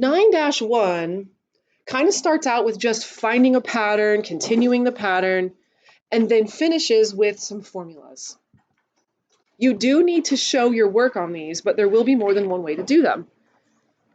9-1 kind of starts out with just finding a pattern, continuing the pattern, and then finishes with some formulas. You do need to show your work on these, but there will be more than one way to do them.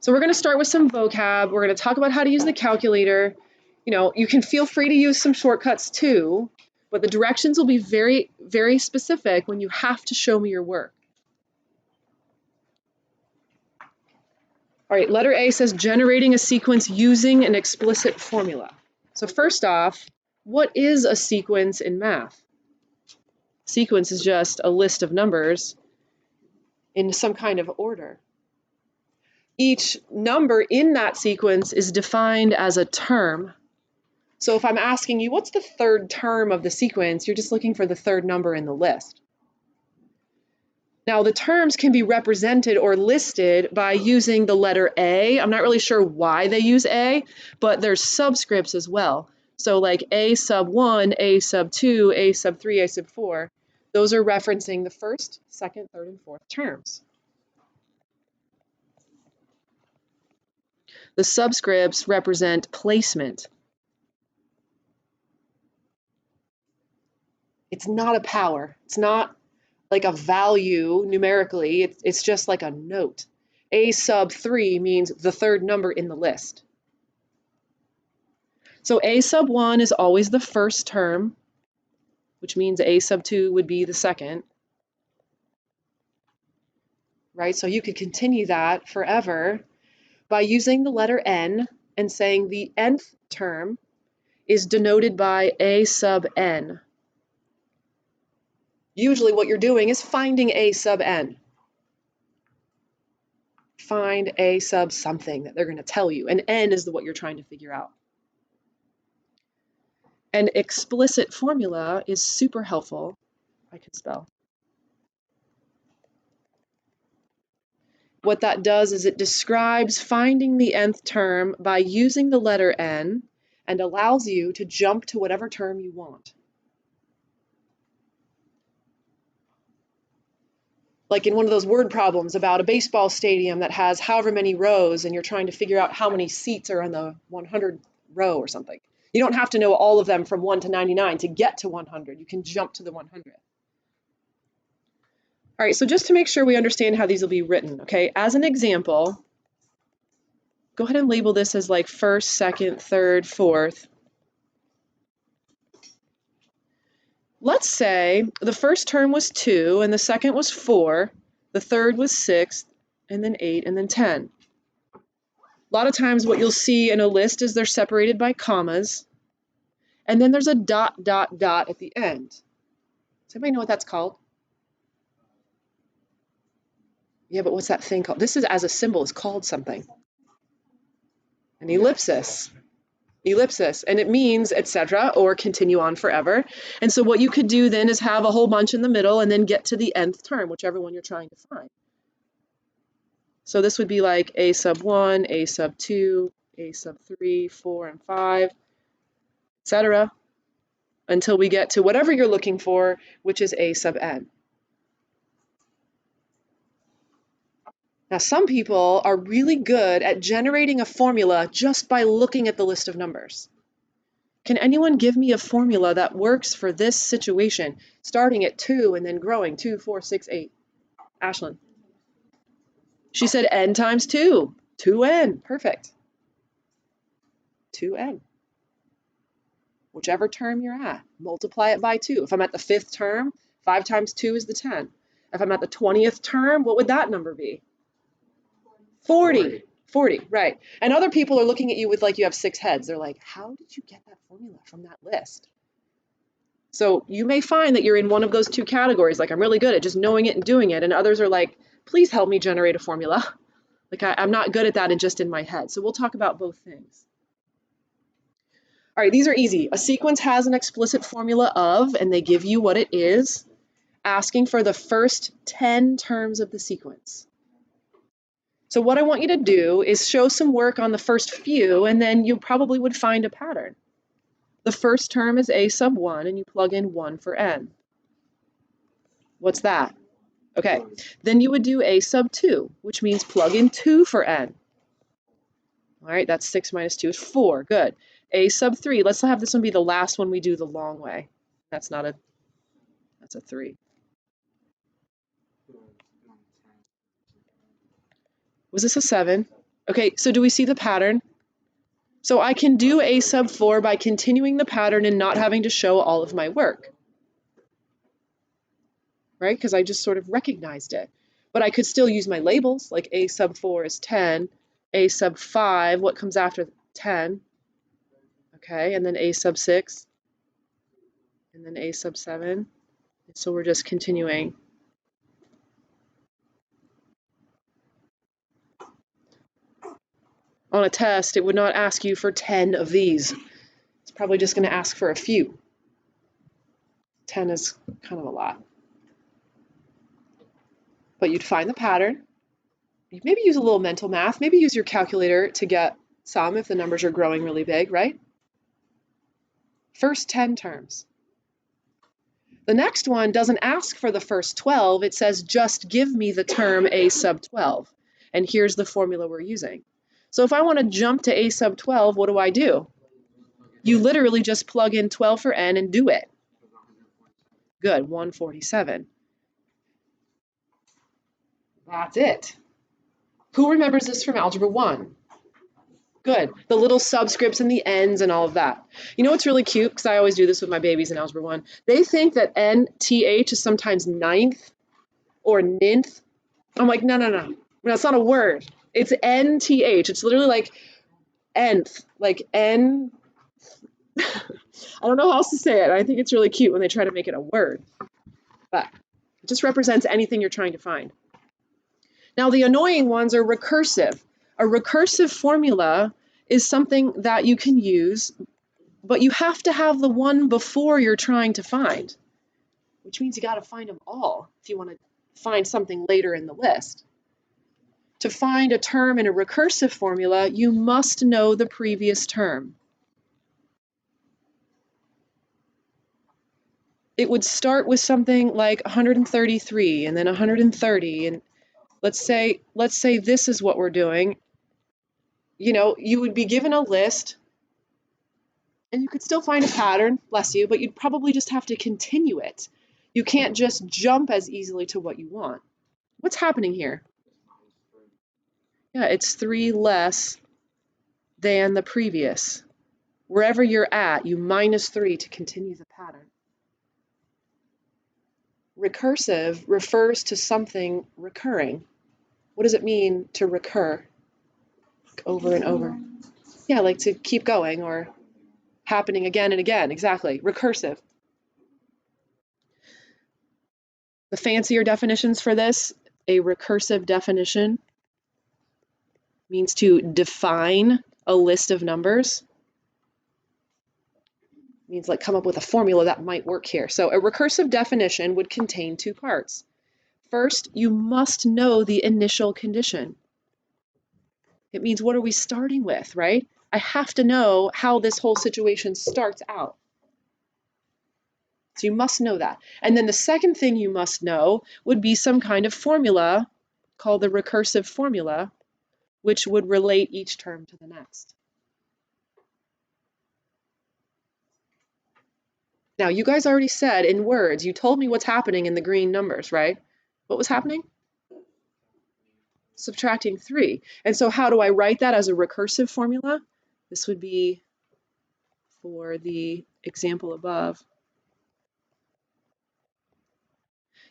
So we're going to start with some vocab. We're going to talk about how to use the calculator. You can feel free to use some shortcuts too, but the directions will be very, very specific when you have to show me your work. All right, letter A says generating a sequence using an explicit formula. So first off, what is a sequence in math? Sequence is just a list of numbers in some kind of order. Each number in that sequence is defined as a term. So if I'm asking you, what's the third term of the sequence, you're just looking for the third number in the list. Now, the terms can be represented or listed by using the letter A. I'm not really sure why they use A, but there's subscripts as well. So like A sub 1, A sub 2, A sub 3, A sub 4. Those are referencing the first, second, third, and fourth terms. The subscripts represent placement. It's not a power. It's not like a value numerically. It's just like a note. A sub 3 means the third number in the list. So A sub 1 is always the first term, which means A sub 2 would be the second. Right? So you could continue that forever by using the letter N and saying the nth term is denoted by A sub N. Usually what you're doing is finding A sub N. Find A sub something that they're going to tell you, and N is what you're trying to figure out. An explicit formula is super helpful. I can spell. What that does is it describes finding the nth term by using the letter N and allows you to jump to whatever term you want. Like in one of those word problems about a baseball stadium that has however many rows and you're trying to figure out how many seats are on the 100 row or something. You don't have to know all of them from 1 to 99 to get to 100. You can jump to the 100. All right, so just to make sure we understand how these will be written, okay, as an example, go ahead and label this as like first, second, third, fourth. Let's say the first term was 2 and the second was 4, the third was 6, and then 8, and then 10. A lot of times what you'll see in a list is they're separated by commas, and then there's a dot, dot, dot at the end. Does anybody know what that's called? Yeah, but what's that thing called? This is as a symbol is called something. An ellipsis. Ellipsis, and it means etc. or continue on forever. And so what you could do then is have a whole bunch in the middle and then get to the nth term, whichever one you're trying to find. So this would be like A sub 1, A sub 2, A sub 3, 4, and 5, etc. until we get to whatever you're looking for, which is A sub n. Now, some people are really good at generating a formula just by looking at the list of numbers. Can anyone give me a formula that works for this situation, starting at 2 and then growing 2, 4, 6, 8? Ashlyn. She said n times 2. 2n. Perfect. 2n. Whichever term you're at, multiply it by 2. If I'm at the 5th term, 5 times 2 is the 10. If I'm at the 20th term, what would that number be? 40. 40, right. And other people are looking at you with like you have 6 heads. They're like, how did you get that formula from that list? So you may find that you're in one of those two categories, like I'm really good at just knowing it and doing it, and others are like, please help me generate a formula. Like I'm not good at that and just in my head. So we'll talk about both things. All right, these are easy. A sequence has an explicit formula of, and they give you what it is, asking for the first 10 terms of the sequence. So what I want you to do is show some work on the first few, and then you probably would find a pattern. The first term is A sub 1, and you plug in 1 for n. What's that? Okay, then you would do A sub 2, which means plug in 2 for n. All right, that's 6 minus 2 is 4. Good. A sub 3. Let's have this one be the last one we do the long way. That's not a, that's a 3. Was this a 7? Okay, so do we see the pattern? So I can do a sub 4 by continuing the pattern and not having to show all of my work. Right? Because I just sort of recognized it. But I could still use my labels, like a sub 4 is 10, a sub 5, what comes after 10? Okay, and then a sub 6, and then a sub 7. So we're just continuing. On a test, it would not ask you for 10 of these. It's probably just going to ask for a few. 10 is kind of a lot. But you'd find the pattern. You'd maybe use a little mental math. Maybe use your calculator to get some if the numbers are growing really big, right? First 10 terms. The next one doesn't ask for the first 12. It says, just give me the term a sub 12. And here's the formula we're using. So if I want to jump to a sub 12, what do? You literally just plug in 12 for n and do it. Good, 147. That's it. Who remembers this from Algebra 1? Good. The little subscripts and the ends and all of that. You know what's really cute? Because I always do this with my babies in Algebra 1. They think that NTH is sometimes ninth or ninth. I'm like, no. That's not a word. It's NTH. It's literally like nth, like N. I don't know how else to say it. I think it's really cute when they try to make it a word. But it just represents anything you're trying to find. Now, the annoying ones are recursive. A recursive formula is something that you can use, but you have to have the one before you're trying to find, which means you got to find them all if you want to find something later in the list. To find a term in a recursive formula, you must know the previous term. It would start with something like 133 and then 130, and let's say this is what we're doing. You know, you would be given a list and you could still find a pattern, bless you, but you'd probably just have to continue it. You can't just jump as easily to what you want. What's happening here? Yeah, it's 3 less than the previous. Wherever you're at, you minus 3 to continue the pattern. Recursive refers to something recurring. What does it mean to recur? Over and over. Yeah, like to keep going or happening again and again. Exactly. Recursive. The fancier definitions for this, a recursive definition means to define a list of numbers. It means like come up with a formula that might work here. So a recursive definition would contain 2 parts. First, you must know the initial condition. It means what are we starting with, right? I have to know how this whole situation starts out. So you must know that. And then the second thing you must know would be some kind of formula called the recursive formula, which would relate each term to the next. Now, you guys already said in words, you told me what's happening in the green numbers, right? What was happening? Subtracting 3. And so how do I write that as a recursive formula? This would be for the example above.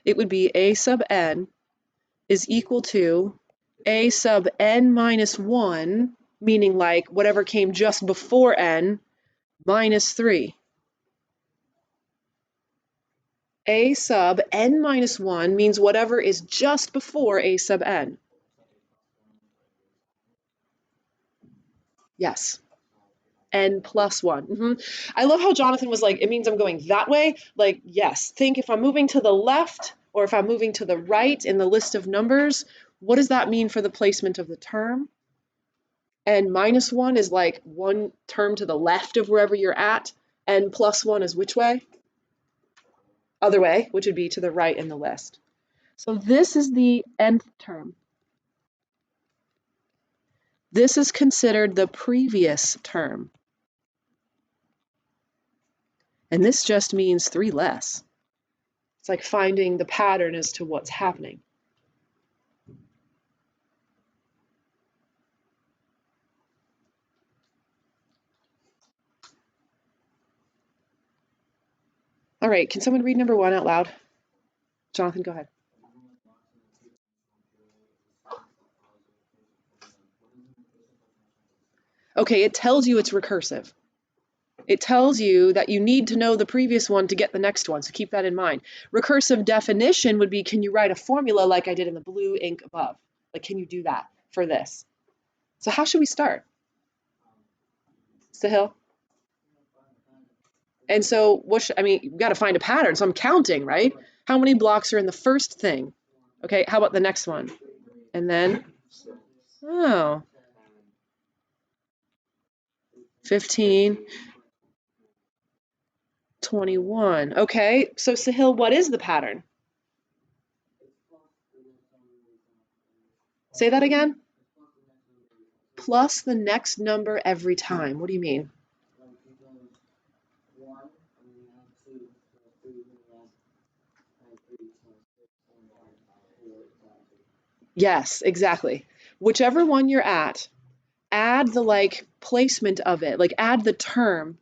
It would be a sub n is equal to a sub n minus 1, meaning like whatever came just before n, minus 3. A sub n minus 1 means whatever is just before a sub n. Yes. N plus 1. I love how Jonathan was like, it means I'm going that way. Like, yes, think if I'm moving to the left or if I'm moving to the right in the list of numbers, what does that mean for the placement of the term? N minus 1 is like one term to the left of wherever you're at. N plus 1 is which way? Other way, which would be to the right in the list. So this is the nth term. This is considered the previous term. And this just means 3 less. It's like finding the pattern as to what's happening. All right, can someone read number 1 out loud? Jonathan, go ahead. Okay, it tells you it's recursive. It tells you that you need to know the previous one to get the next one, so keep that in mind. Recursive definition would be, can you write a formula like I did in the blue ink above? Like, can you do that for this? So how should we start? Sahil? And so I mean, you've got to find a pattern. So I'm counting, right? How many blocks are in the first thing? Okay, how about the next one? And then, oh, 15, 21. Okay, so Sahil, what is the pattern? Say that again. Plus the next number every time. What do you mean? Yes, exactly. Whichever one you're at, add the like placement of it, like add the term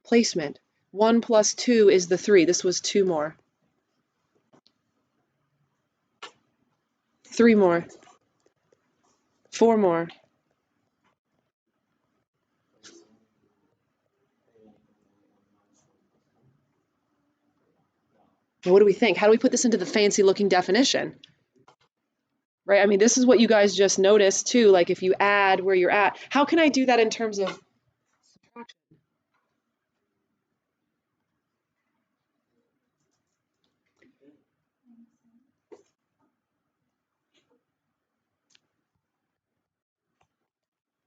placement. 1 plus 2 is the 3. This was 2 more. 3 more. 4 more. Now, what do we think? How do we put this into the fancy looking definition? Right? I mean, this is what you guys just noticed too. Like if you add where you're at, how can I do that in terms of subtraction?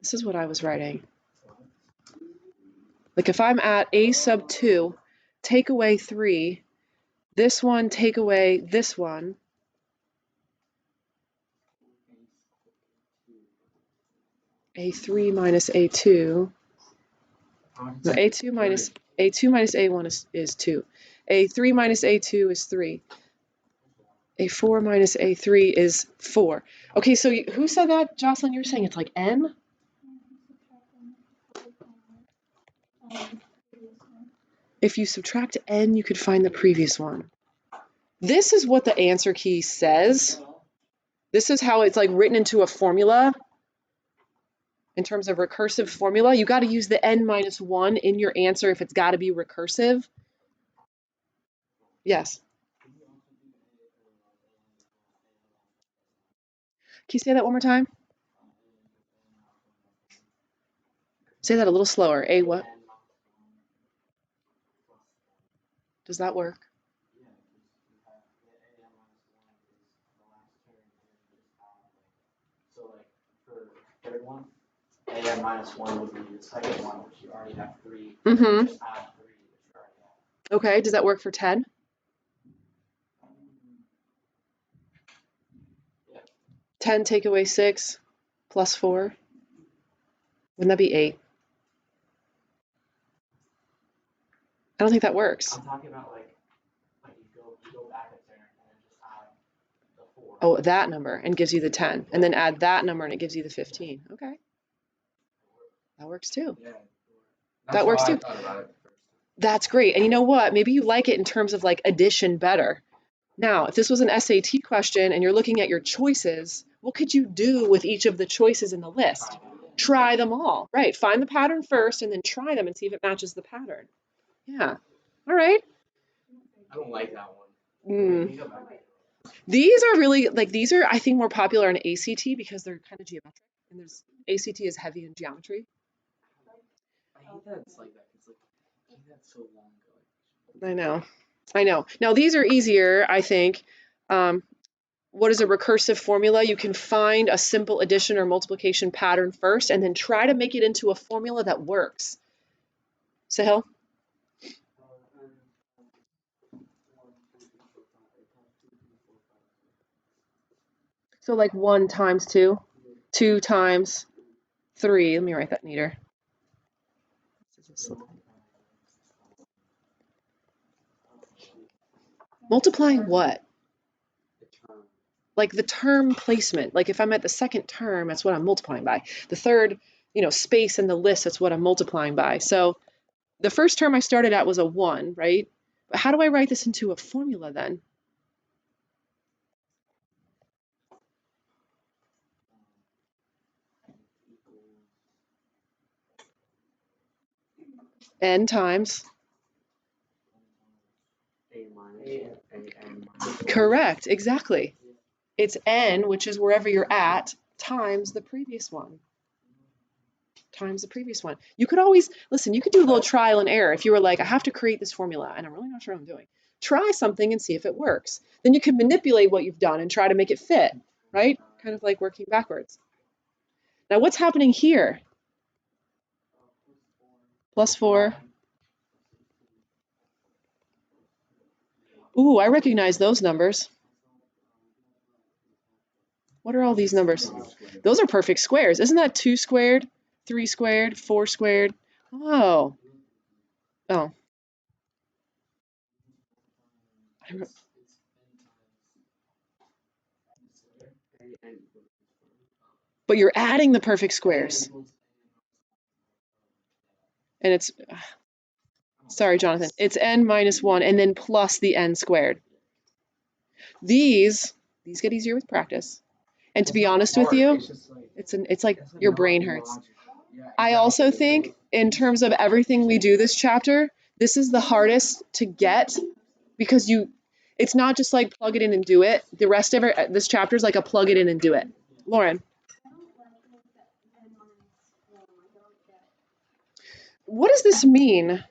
This is what I was writing. Like if I'm at a sub 2, take away 3, this one, take away this one. A3 minus A2. No, A2 minus A1 is 2. A3 minus A2 is 3. A4 minus A3 is 4. Okay, so who said that? Jocelyn, you were saying it's like N? If you subtract N, you could find the previous one. This is what the answer key says. This is how it's like written into a formula. In terms of recursive formula, you got to use the N minus 1 in your answer if it's got to be recursive. Yes. Can you say that one more time? Say that a little slower. A what? Does that work? So like for third one, AN minus 1 would be the second one, which you already have 3. Mm-hmm. Just add 3, which you already have. Okay, does that work for 10? Yeah. 10 take away 6 plus 4. Wouldn't that be 8? I don't think that works. I'm talking about like you go back a turn and then just add the 4. Oh, that number and gives you the 10. And then add that number and it gives you the 15. Okay. That works too. Yeah. That works too. That's great. And you know what? Maybe you like it in terms of like addition better. Now, if this was an SAT question and you're looking at your choices, what could you do with each of the choices in the list? Try them all. Right. Find the pattern first and then try them and see if it matches the pattern. Yeah. All right. I don't like that one. These are really like these are I think more popular in ACT because they're kind of geometric and there's ACT is heavy in geometry. I hate that it's like that. It's like I hate that so long ago. I know. Now these are easier, I think. What is a recursive formula? You can find a simple addition or multiplication pattern first and then try to make it into a formula that works. Sahil? So like 1 times 2, 2 times 3. Let me write that neater. Multiplying what? Like the term placement. Like if I'm at the second term, that's what I'm multiplying by. The third, space in the list, that's what I'm multiplying by. So the first term I started at was a 1, right? But how do I write this into a formula then? N times. Correct, exactly. It's N, which is wherever you're at, times the previous one. Times the previous one. You could always, listen, you could do a little trial and error. If you were like, I have to create this formula and I'm really not sure what I'm doing. Try something and see if it works. Then you can manipulate what you've done and try to make it fit, right? Kind of like working backwards. Now what's happening here? Plus 4. Ooh, I recognize those numbers. What are all these numbers? Those are perfect squares. Isn't that 2 squared, 3 squared, 4 squared? Oh. Oh. But you're adding the perfect squares. And it's, sorry, Jonathan, it's n minus 1 and then plus the n squared. These get easier with practice. And to be honest with you, it's like your brain hurts. I also think in terms of everything we do this chapter, this is the hardest to get because it's not just like plug it in and do it. The rest of it, this chapter is like a plug it in and do it. Lauren. What does this mean?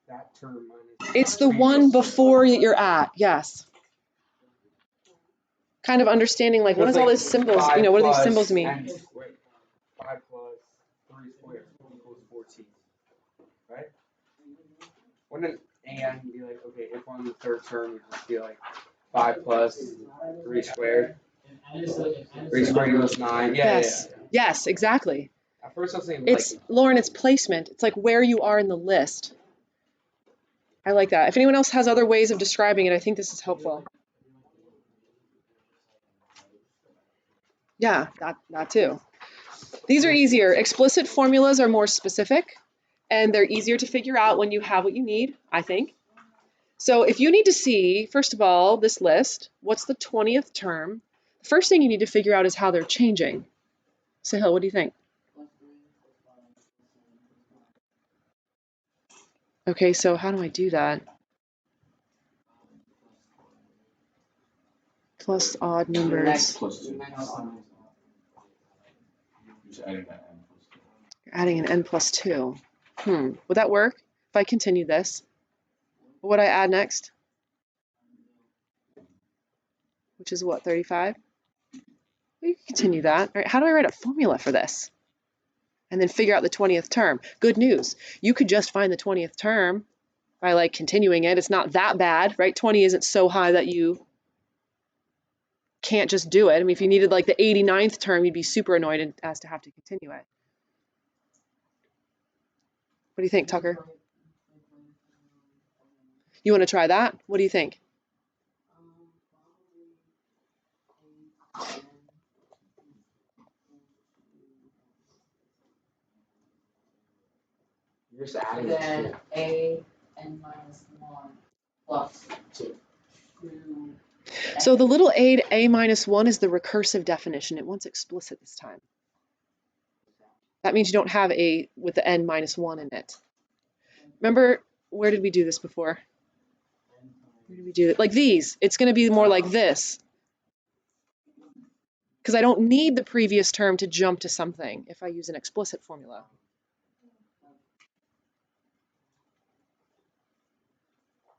That term it's the one before that you're at, yes. Kind of understanding like, what is all these symbols, what do these symbols mean? 5 plus 3 squared equals 14, right? Wouldn't an be like, okay, if on the third term, you just be like 5 plus 3 squared. 3 squared equals 9. Yes. Yes, exactly. At first I was thinking it's, Lauren, it's placement. It's like where you are in the list. I like that. If anyone else has other ways of describing it, I think this is helpful. Yeah, that too. These are easier. Explicit formulas are more specific, and they're easier to figure out when you have what you need, I think. So if you need to see, first of all, this list, what's the 20th term? The first thing you need to figure out is how they're changing. Sahil, what do you think? Okay, so how do I do that? Plus odd numbers. You're adding an n plus 2. Would that work if I continue this? What would I add next? Which is what, 35? We can continue that. All right, how do I write a formula for this? And then figure out the 20th term. Good news. You could just find the 20th term by like continuing it. It's not that bad, right? 20 isn't so high that you can't just do it. I mean, if you needed like the 89th term, you'd be super annoyed as to have to continue it. What do you think, Tucker? You want to try that? What do you think? You're just adding then a n minus 1 plus 2. So the little a to a minus 1 is the recursive definition. It wants explicit this time. That means you don't have a with the n minus 1 in it. Remember, where did we do this before? Where did we do it? Like these. It's going to be more like this. Because I don't need the previous term to jump to something if I use an explicit formula.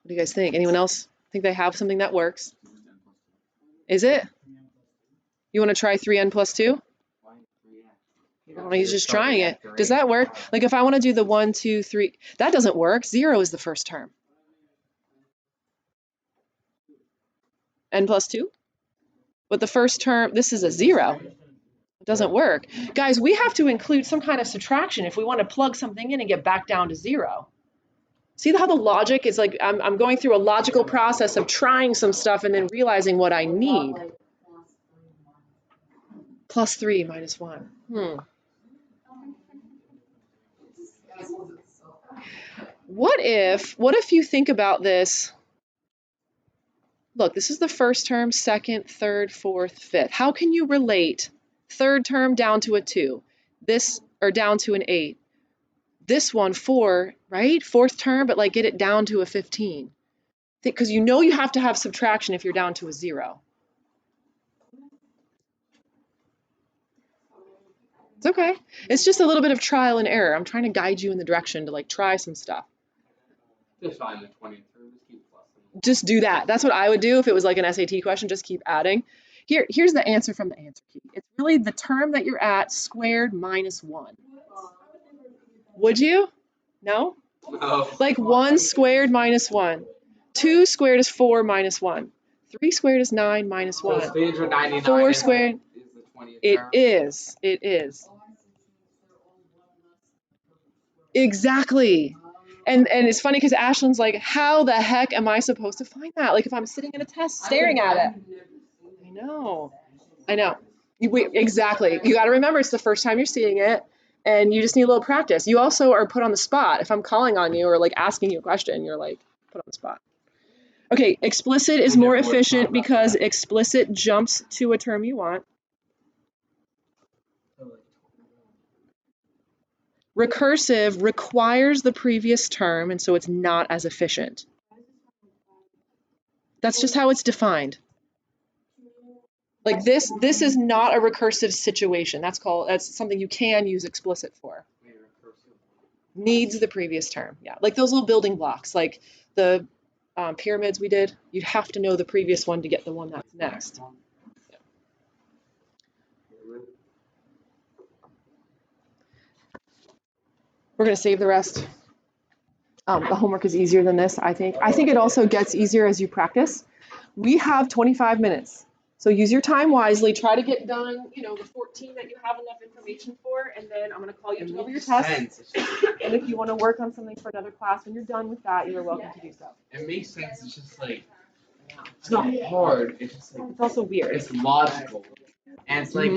What do you guys think? Anyone else think they have something that works? Is it? You want to try 3n plus 2? He's just trying it. Does that work? Like if I want to do the 1, 2, 3, that doesn't work. 0 is the first term. N plus 2? But the first term, this is a 0. Let It doesn't work. Guys, we have to include some kind of subtraction if we want to plug something in and get back down to 0. See how the logic is like, I'm going through a logical process of trying some stuff and then realizing what I need. Plus 3 minus 1. What if you think about this? Look, this is the first term, second, third, fourth, fifth. How can you relate third term down to a 2? This, or down to an 8. This one, 4, right? Fourth term, but like get it down to a 15. Because you know you have to have subtraction if you're down to a 0. It's okay. It's just a little bit of trial and error. I'm trying to guide you in the direction to like try some stuff. Just find the 20th term, just keep plussing. Just do that. That's what I would do if it was like an SAT question. Just keep adding. Here's the answer from the answer key. It's really the term that you're at squared minus 1. Would you? No? No. Like 1 squared minus 1. 2 squared is 4 minus 1. 3 squared is 9 minus 1. So stage 99 4 is squared. the 20th It term. is. It is. Exactly. And it's funny because Ashlyn's like, how the heck am I supposed to find that? Like if I'm sitting in a test staring at it. I know. Exactly. You got to remember it's the first time you're seeing it and you just need a little practice. You also are put on the spot. If I'm calling on you or like asking you a question, you're like put on the spot. Okay, explicit is more efficient because explicit jumps to a term you want. Recursive requires the previous term, and so it's not as efficient. That's just how it's defined. Like this is not a recursive situation. That's something you can use explicit for. Needs the previous term. Yeah, like those little building blocks, like the pyramids we did. You'd have to know the previous one to get the one that's next. We're going to save the rest. The homework is easier than this, I think. I think it also gets easier as you practice. We have 25 minutes. So use your time wisely. Try to get done, the 14 that you have enough information for, and then I'm going to call you to over your test. And if you want to work on something for another class, when you're done with that, you're welcome to do so. It makes sense. It's just like, it's not hard. It's just like, it's also weird. It's logical. And it's like,